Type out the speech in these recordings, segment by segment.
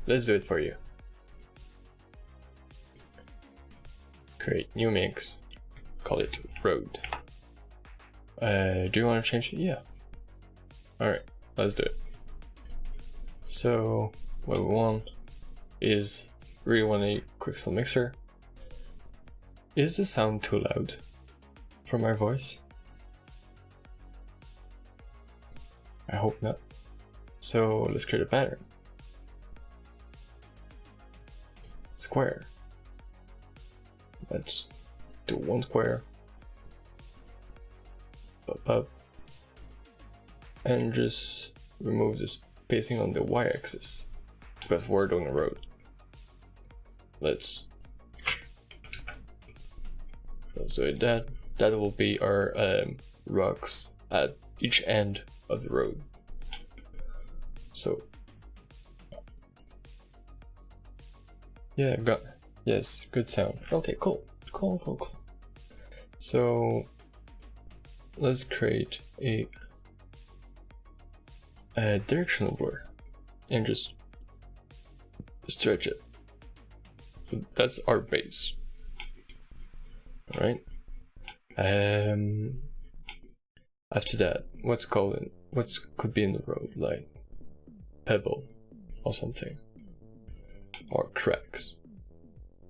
let's do it for you. Create new mix, call it road. Do you want to change it? Yeah. Alright, let's do it. So what we want is really want a Quixel Mixer. Is the sound too loud for my voice? I hope not. So let's create a pattern. Square. Let's do one square. Up. And just remove the spacing on the y-axis because we're doing a road. Let's do it that. That will be our rocks at each end of the road. So yeah, yes, good sound. Okay, cool. So let's create a directional blur and just stretch it. So that's our base. All right. After that, what could be in the road, like pebble or something, or cracks.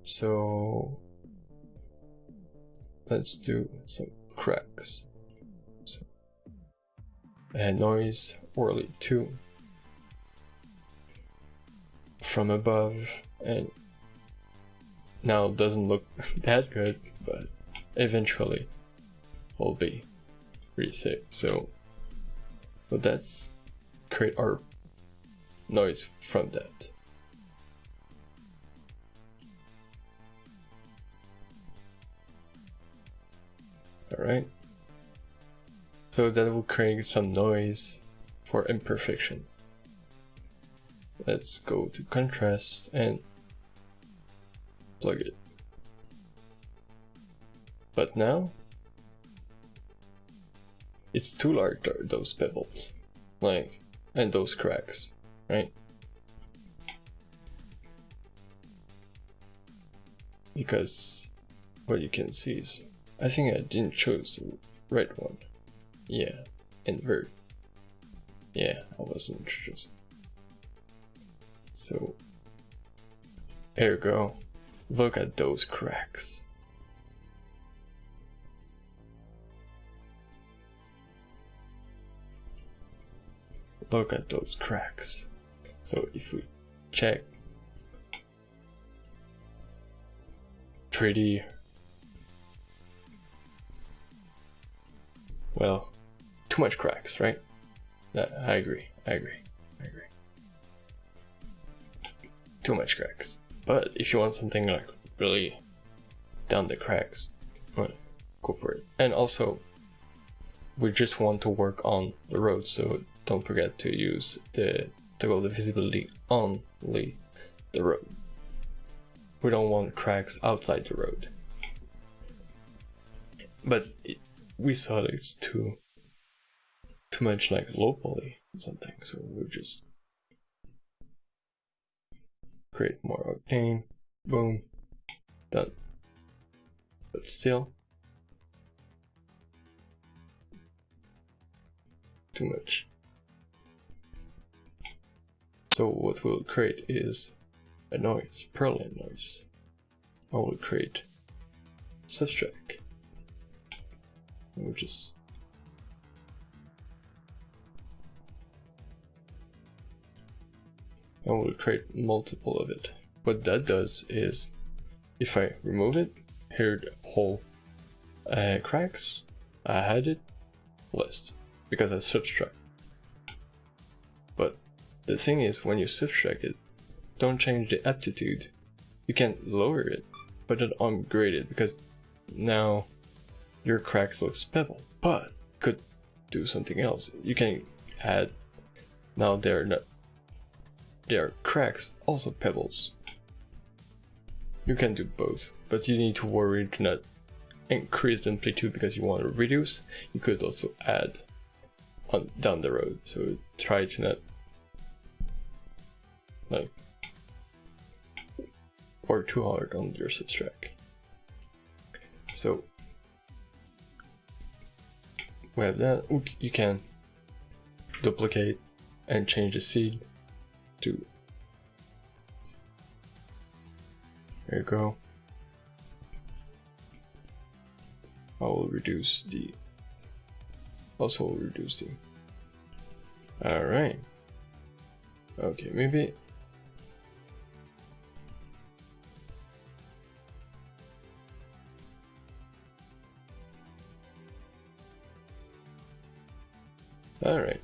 So let's do some cracks. So, and noise Orly 2 from above, and now it doesn't look that good, but eventually will be pretty sick. So let's create our noise from that. Alright, so that will create some noise for imperfection. Let's go to contrast and plug it. But now it's too large, those pebbles, like, and those cracks, right? Because what you can see is, I think I didn't choose the right one. Yeah, invert. Yeah, I wasn't choosing. So there you go. Look at those cracks. Look at those cracks. So if we check, pretty well, too much cracks, right? I agree. Too much cracks. But if you want something like really down the cracks, well, go for it. And also, we just want to work on the road, so don't forget to use the toggle the visibility only the road. We don't want cracks outside the road. But we saw that it's too much like low poly or something, so we'll just create more octane. Boom, done. But still too much. So what we'll create is a noise, Perlin noise. I will create subtract. We'll just and we'll create multiple of it. What that does is, if I remove it, here the whole cracks, I had it list because I subtract. But the thing is, when you subtract it, don't change the aptitude. You can lower it, but don't upgrade it, because now your cracks looks pebble, but could do something else. You can add, now they're cracks, also pebbles. You can do both, but you need to worry to not increase the amplitude because you want to reduce. You could also add on down the road, so try to not like or too hard on your subtract. So we have that. You can duplicate and change the seed to, there you go. I will reduce the, also will reduce the, alright. Okay, maybe alright.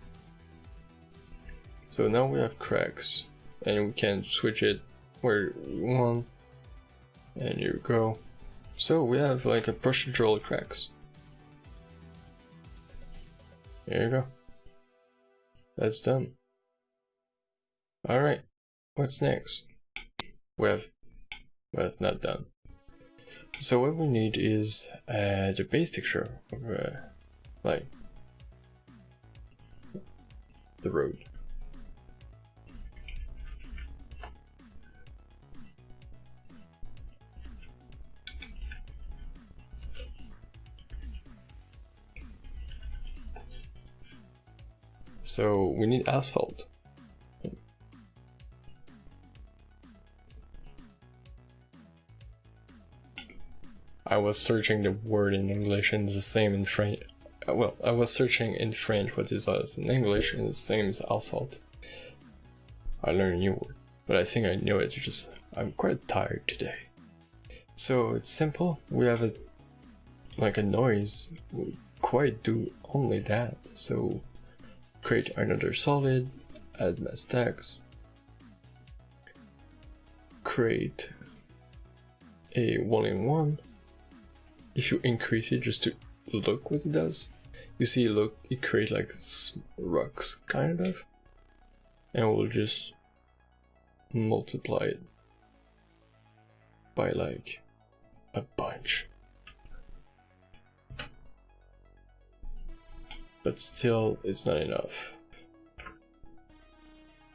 So now we have cracks and we can switch it where we want, and here we go. So we have like a procedural cracks. There you go. That's done. Alright, what's next? Well, it's not done. So what we need is the base texture of like the road. So we need asphalt. I was searching the word in English and it's the same in French. Well, I was searching in French what is in English and it's the same as asphalt. I learned a new word, but I think I know it, just I'm quite tired today. So it's simple, we have a like a noise, we quite do only that. So create another solid, add mass tags, create a 1-in-1. If you increase it just to look what it does, you see, look, it creates like rocks kind of, and we'll just multiply it by like a bunch. But still, it's not enough.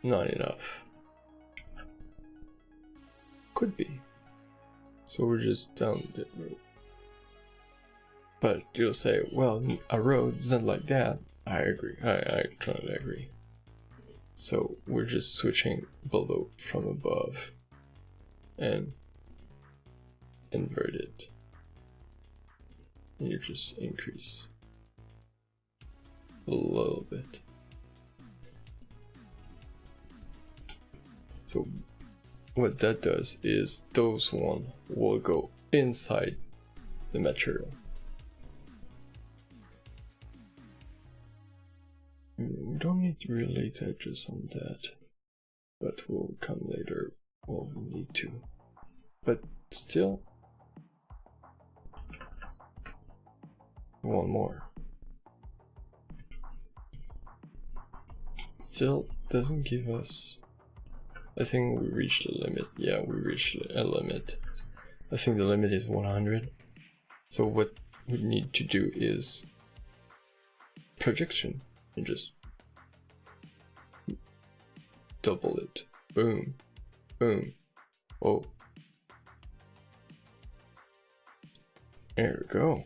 Not enough. Could be. So we're just down the road. But you'll say, well, a road is not like that. I agree. I totally agree. So we're just switching below from above and invert it. And you just increase a little bit. So what that does is those one will go inside the material. We don't need to relate edges on that, but we'll come later. Well, we need to, but still one more. Still doesn't give us, I think we reached the limit. Yeah, we reached a limit. I think the limit is 100. So what we need to do is projection and just double it. Boom, boom. Oh, there we go.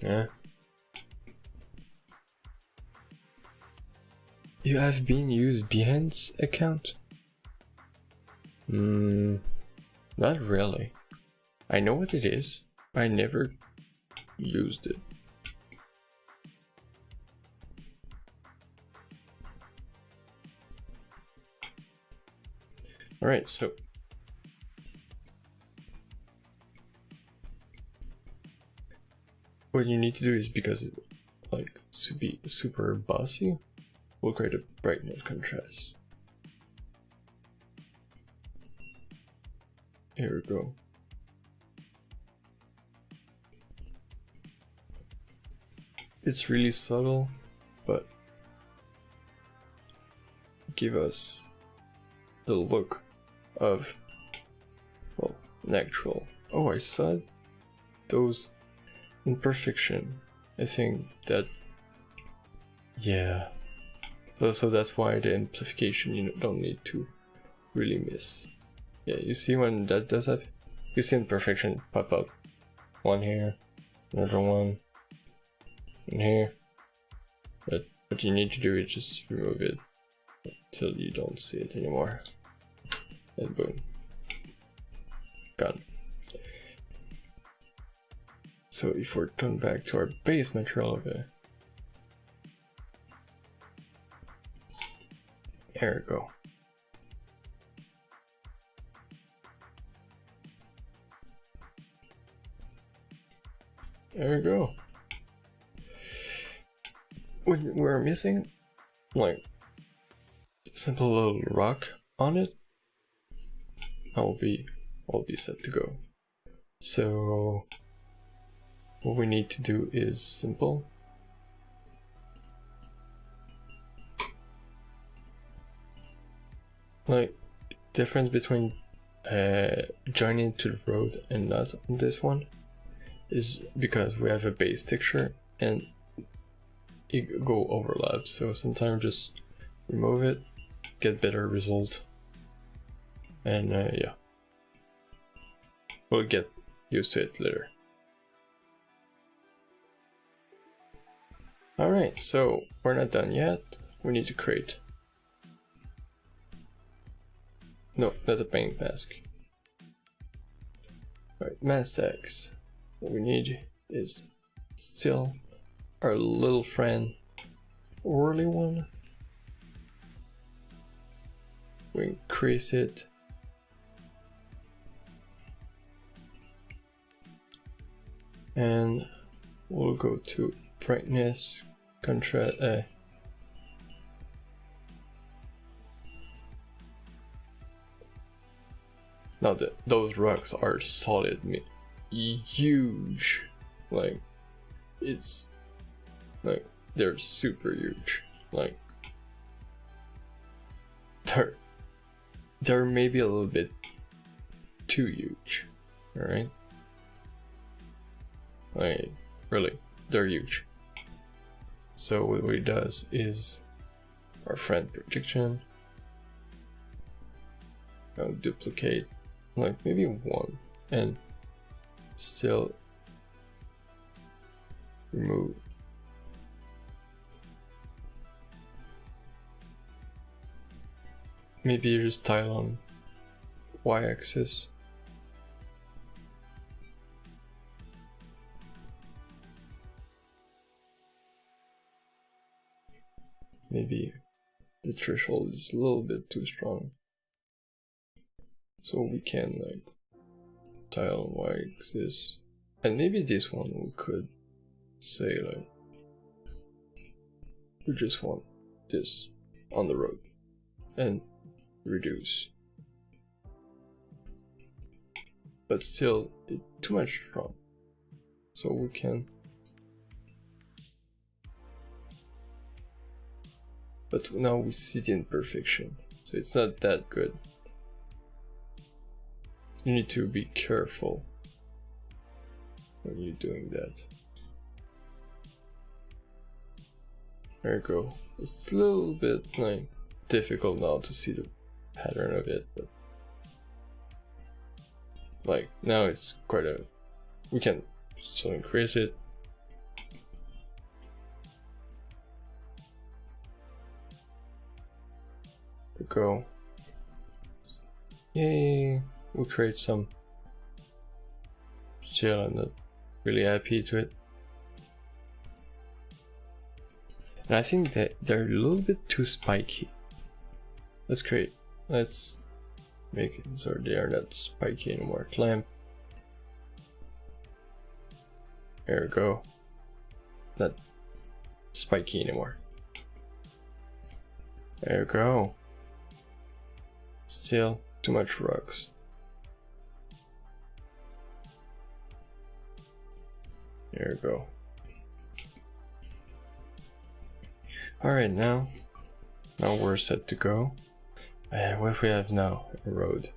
Yeah. You have been used Behance account? Not really. I know what it is, but I never used it. Alright, so what you need to do is, because it like to be super bossy, we'll create a brightness contrast. Here we go. It's really subtle, but give us the look of, well, natural. Oh, I saw those imperfection. I think that, yeah. So that's why the amplification, you don't need to really miss. Yeah, you see when that does that? You see imperfection pop up. One here, another one, and here. But what you need to do is just remove it until you don't see it anymore. And boom. Gone. So if we're going back to our base material over there we go. There we go. We're missing like simple little rock on it. I'll be set to go. So what we need to do is simple. Like difference between joining to the road and not on this one is because we have a base texture and it go overlap. So sometimes just remove it, get better result, and yeah, we'll get used to it later. Alright, so we're not done yet. We need to create. No, not a paint mask. Alright, mask tags. What we need is still our little friend, whirly one. We increase it. And we'll go to brightness, contrast, now those rocks are solid, huge, like it's like they're super huge, like they're maybe a little bit too huge. All right, like really, they're huge. So what it does is our friend projection. I'll duplicate like maybe one and still remove. Maybe you just tile on y-axis. Maybe the threshold is a little bit too strong. So we can like tile on y-axis. And maybe this one we could say like we just want this on the road and reduce. But still it's too much strong. So we can, but now we see the imperfection, so it's not that good. You need to be careful when you're doing that. There you go. It's a little bit like difficult now to see the pattern of it, but like now it's quite a, we can still increase it. There we go. Yay, we'll create some. Still, I'm not really happy to it. And I think that they're a little bit too spiky. Let's make it so they are not spiky anymore. Clamp. There we go. Not spiky anymore. There we go. Still too much rocks. There we go. Alright, now we're set to go. What if we have now? A road.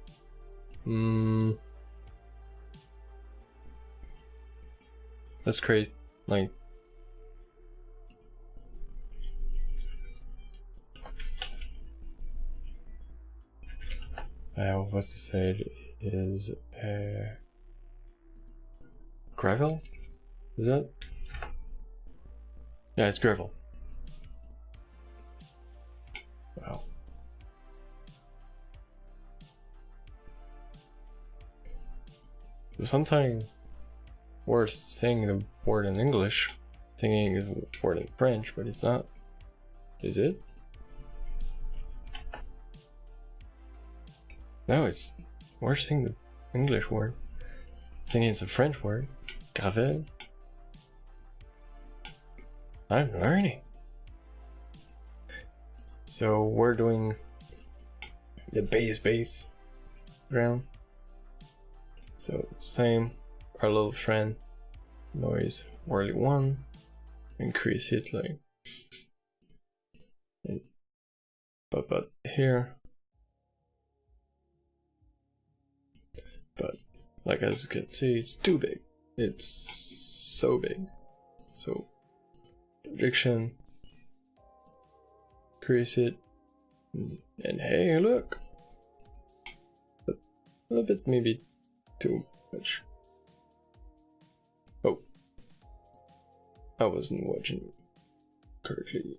Let's create like What's it said is gravel? Is that? Yeah, it's gravel. Wow. Sometimes we're saying the word in English, thinking it's a word in French, but it's not. Is it? No, we're saying the English word, thinking it's a French word. Gravel. I'm learning. So we're doing the base ground. So same, our little friend noise worldly 1, increase it like, but here, but like as you can see, it's too big. It's so big. So projection, increase it, and hey, look, but a little bit maybe too much. Oh, I wasn't watching correctly.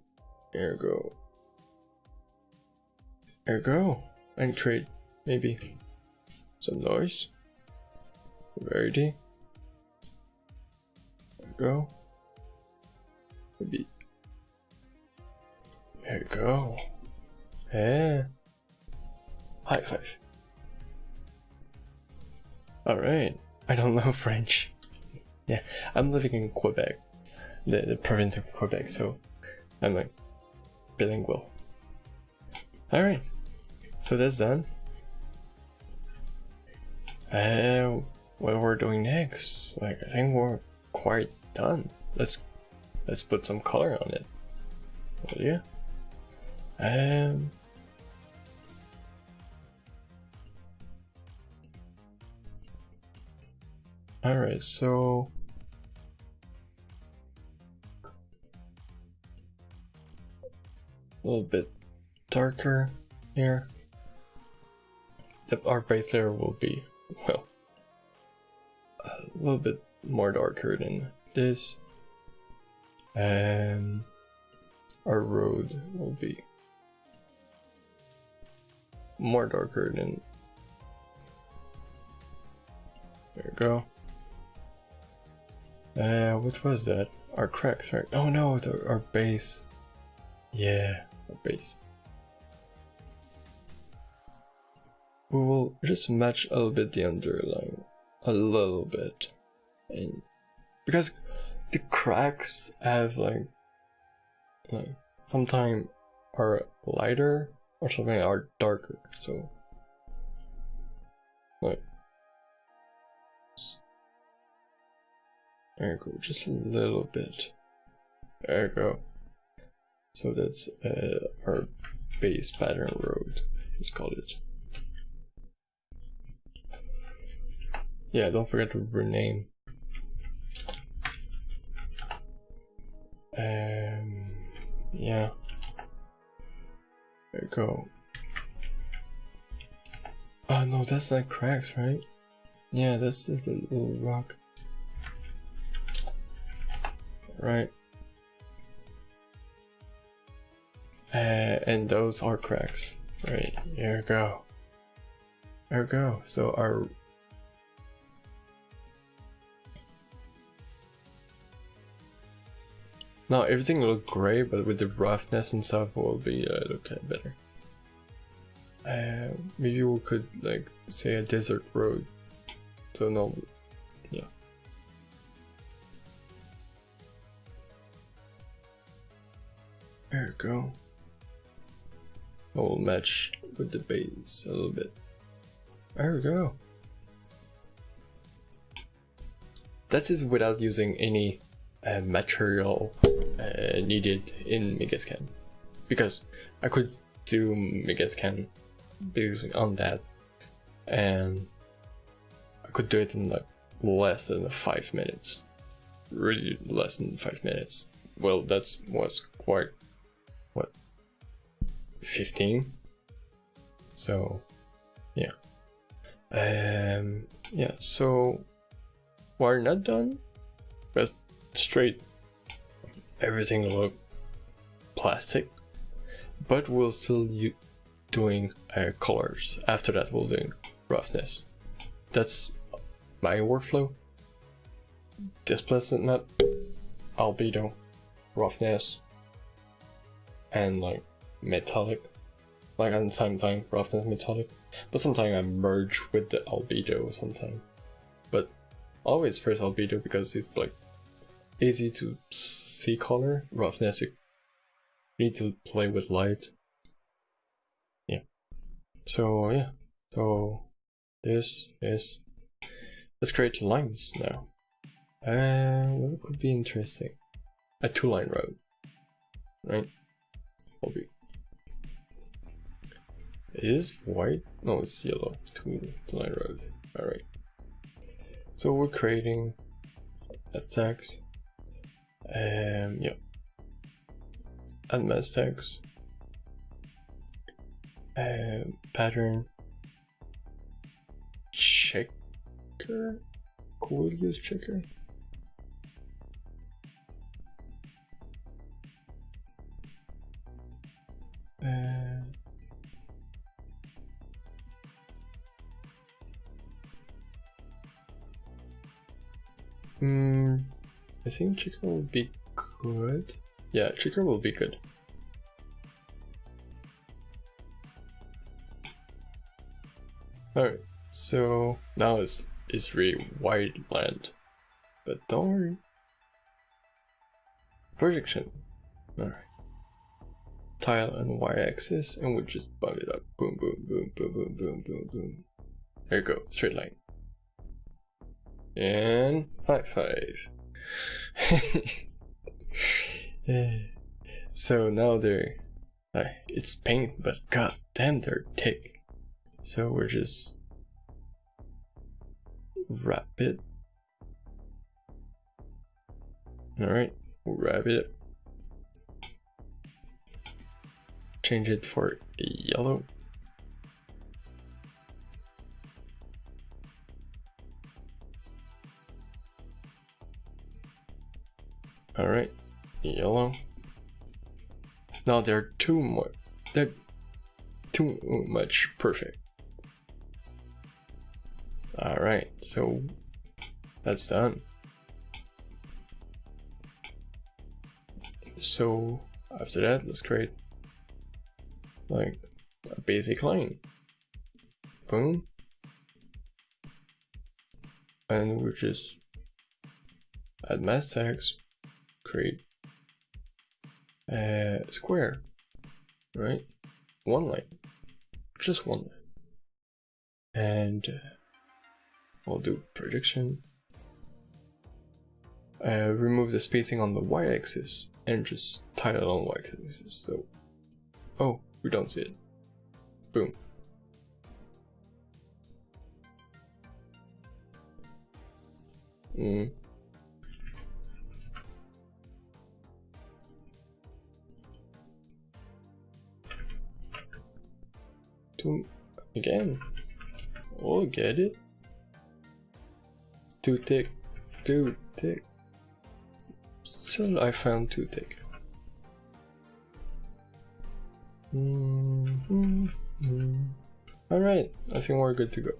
There we go. There we go. And create maybe some noise. Severity. There we go. Maybe. There we go. Yeah. High five. Alright. I don't know French. Yeah, I'm living in Quebec, the province of Quebec, so I'm like bilingual. Alright. So that's done. What we're doing next? Like, I think we're quite done. Let's put some color on it. Oh, yeah. Alright, so a little bit darker here. Our base layer will be, well, a little bit more darker than this. And our road will be more darker than, there we go. What was that? Our cracks, right? Oh no, our base. Yeah, our base. We will just match a little bit the underline, a little bit, and because the cracks have like sometimes are lighter or something are darker, so like there you go, just a little bit. There you go. So that's our base pattern road, let's call it. Yeah, don't forget to rename. Yeah. There you go. Oh no, that's like cracks, right? Yeah, that's just a little rock. Right. And those are cracks. Right, here we go. There we go. So our now everything will look gray, but with the roughness and stuff will be look better. Maybe we could like say a desert road. So no, yeah. There we go. I will match with the base a little bit. There we go. That is without using any material needed in Megascan, because I could do Megascan based on that, and I could do it in like less than 5 minutes, really less than 5 minutes. Well, that was quite, what, 15? So yeah. Yeah, so we're not done. Just straight everything will look plastic, but we'll still doing colors. After that we'll doing roughness. That's my workflow. Displacement, albedo, roughness, and like metallic. Like at the same time, roughness, metallic. But sometimes I merge with the albedo sometimes. But always first albedo because it's like easy to see color. Roughness, you need to play with light. Yeah. So yeah. So this is. Let's create lines now. What could be interesting? A 2-line road, right? Will be. Is white? No, it's yellow. 2-line road. All right. So we're creating as tags. Yeah. Add mass tags. Pattern. Checker. Cool. Use checker. I think checker will be good. Yeah, checker will be good. Alright, so now it's really wide land. But don't worry. Projection. Alright. Tile on y-axis and we'll just bump it up. Boom, boom, boom, boom, boom, boom, boom, boom. There you go, straight line. And 5, 5. So now they're it's paint, but god damn they're thick. So we're just wrap it. Alright, we'll wrap it. Change it for yellow. Alright, yellow. Now they're too much perfect. Alright, so that's done. So after that, let's create like a basic line. Boom. And we'll just add mass tags, create a square, right? One line, just one line. And we'll do projection. Remove the spacing on the y-axis and just tile it on y-axis. So, oh, we don't see it. Boom. Again. Oh, get it? It's too thick. Too thick. Still, I found too thick. Alright, I think we're good to go.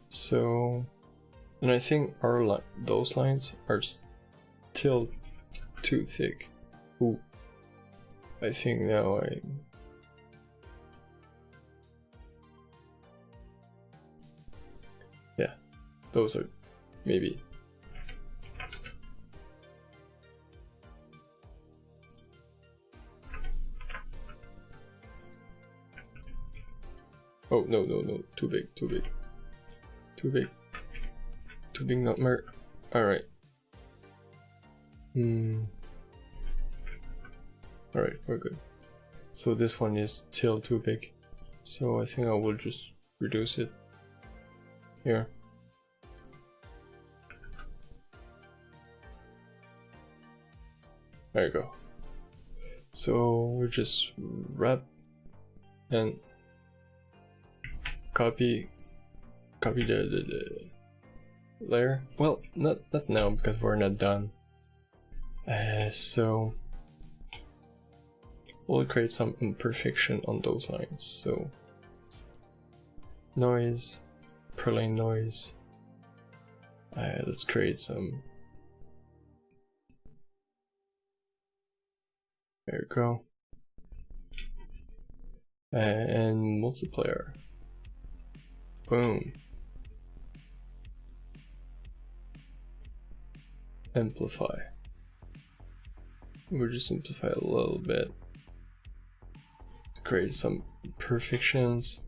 So, and I think our those lines are still too thick. Ooh, I think now yeah, those are maybe. Oh, no, no, no, too big, too big. Too big. Too big, not mer. Alright. Alright, we're good. So this one is still too big. So I think I will just reduce it. Here. There you go. So we'll just wrap and copy the layer. Well, not now because we're not done. So we'll create some imperfection on those lines. So noise, per-lane noise. Let's create some. There we go. And multiplier. Boom. Amplify. We'll just simplify a little bit. Create some imperfections.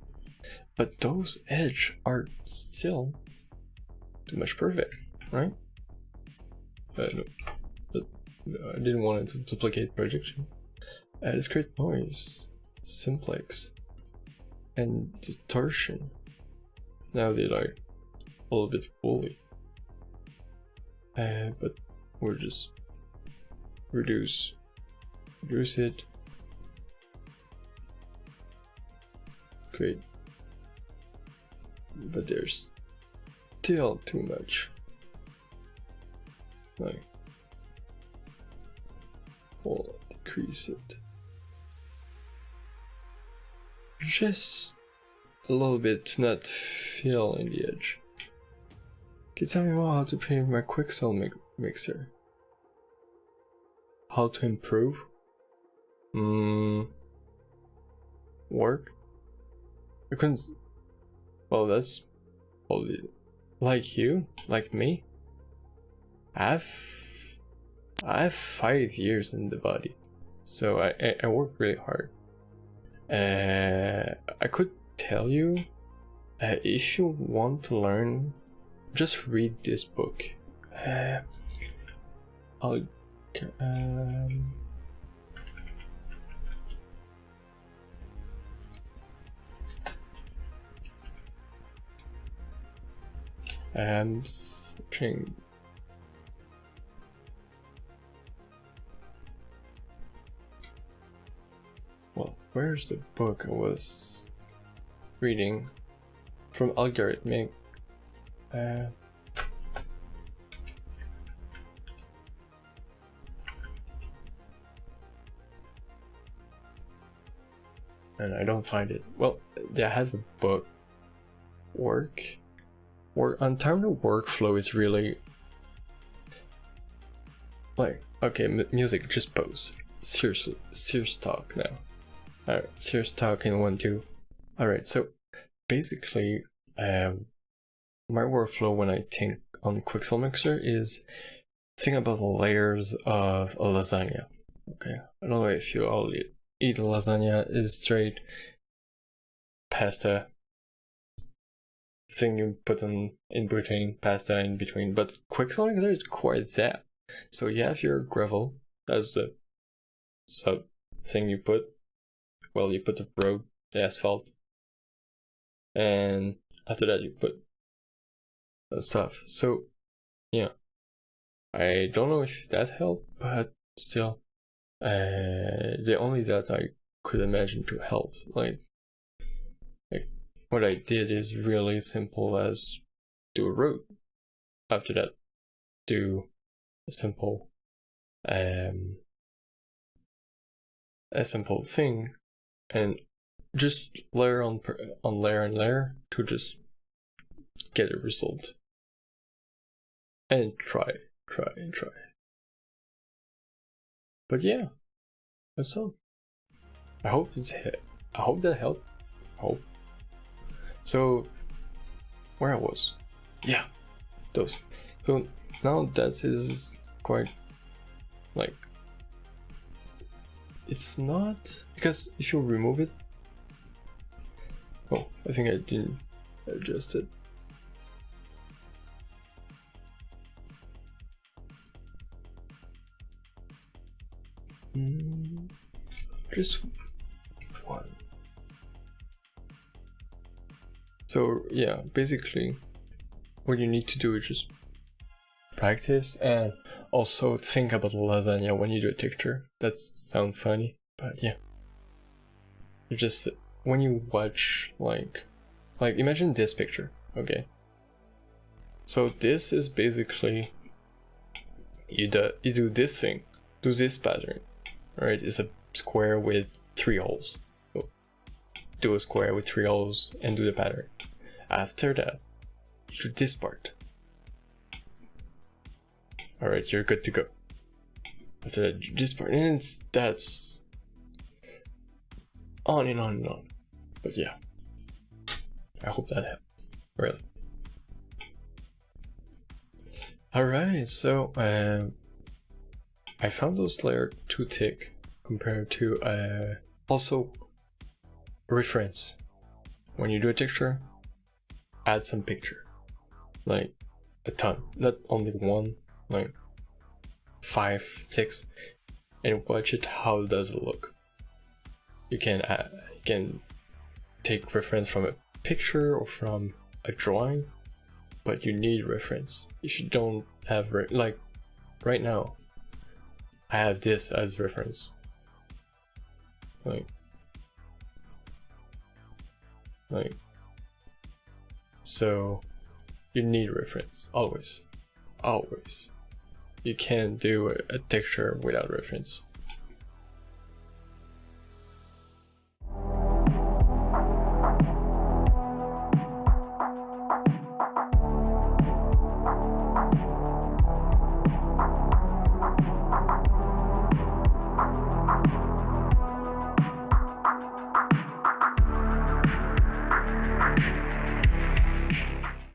But those edges are still too much perfect, right? No. I didn't want it to duplicate projection. Let's create noise, simplex, and distortion. Now they're like a little bit woolly. But we'll just reduce it. Great. But there's still too much. Like, we'll decrease it. Just a little bit to not fill in the edge. Can you tell me more how to play my Quixel Mixer? How to improve? Work? I couldn't. Well, that's probably like you, like me. I have 5 years in the body, so I work really hard. I could tell you, if you want to learn, just read this book. I'll searching. Well, where's the book I was reading from Algorithmic? And I don't find it. Well, they have a book. On time to workflow is really like, okay, music, just pause. Seriously, serious talk now. Alright, serious talk in 1, 2. Alright, so basically, my workflow when I think on Quixel Mixer is think about the layers of a lasagna. Okay, I don't know if you all eat lasagna. Is straight pasta thing you put in between, pasta in between, but Quixel Mixer is quite that. So you have your gravel, that's the sub thing you put. Well, you put the road, the asphalt, and after that you put stuff. So yeah, I don't know if that helped, but still, the only that I could imagine to help. Like what I did is really simple as do a road. After that, do a simple thing, and just layer on layer and layer to just get a result. And try. But yeah, that's all. I hope that helped. Hope. So, where I was? Yeah, those. So now that is quite like, it's not, because if you remove it, oh, I think I didn't adjust it. Just one. So yeah, basically what you need to do is just practice and also think about lasagna when you do a texture. That sounds funny, but yeah. You just, when you watch like like imagine this picture, okay? So this is basically, you do this thing, do this pattern, right? It's a square with 3 holes. So do a square with 3 holes and do the pattern. After that, you do this part. Alright, you're good to go. After that, this part, and that's on and on and on. But yeah, I hope that helped, really. Alright, so I found those layers too thick compared to also reference. When you do a texture, add some picture, like a ton, not only one, like 5, 6, and watch it. How does it look? You can take reference from a picture or from a drawing, but you need reference. If you don't have like right now, I have this as reference. Like so you need reference always. You can't do a texture without reference.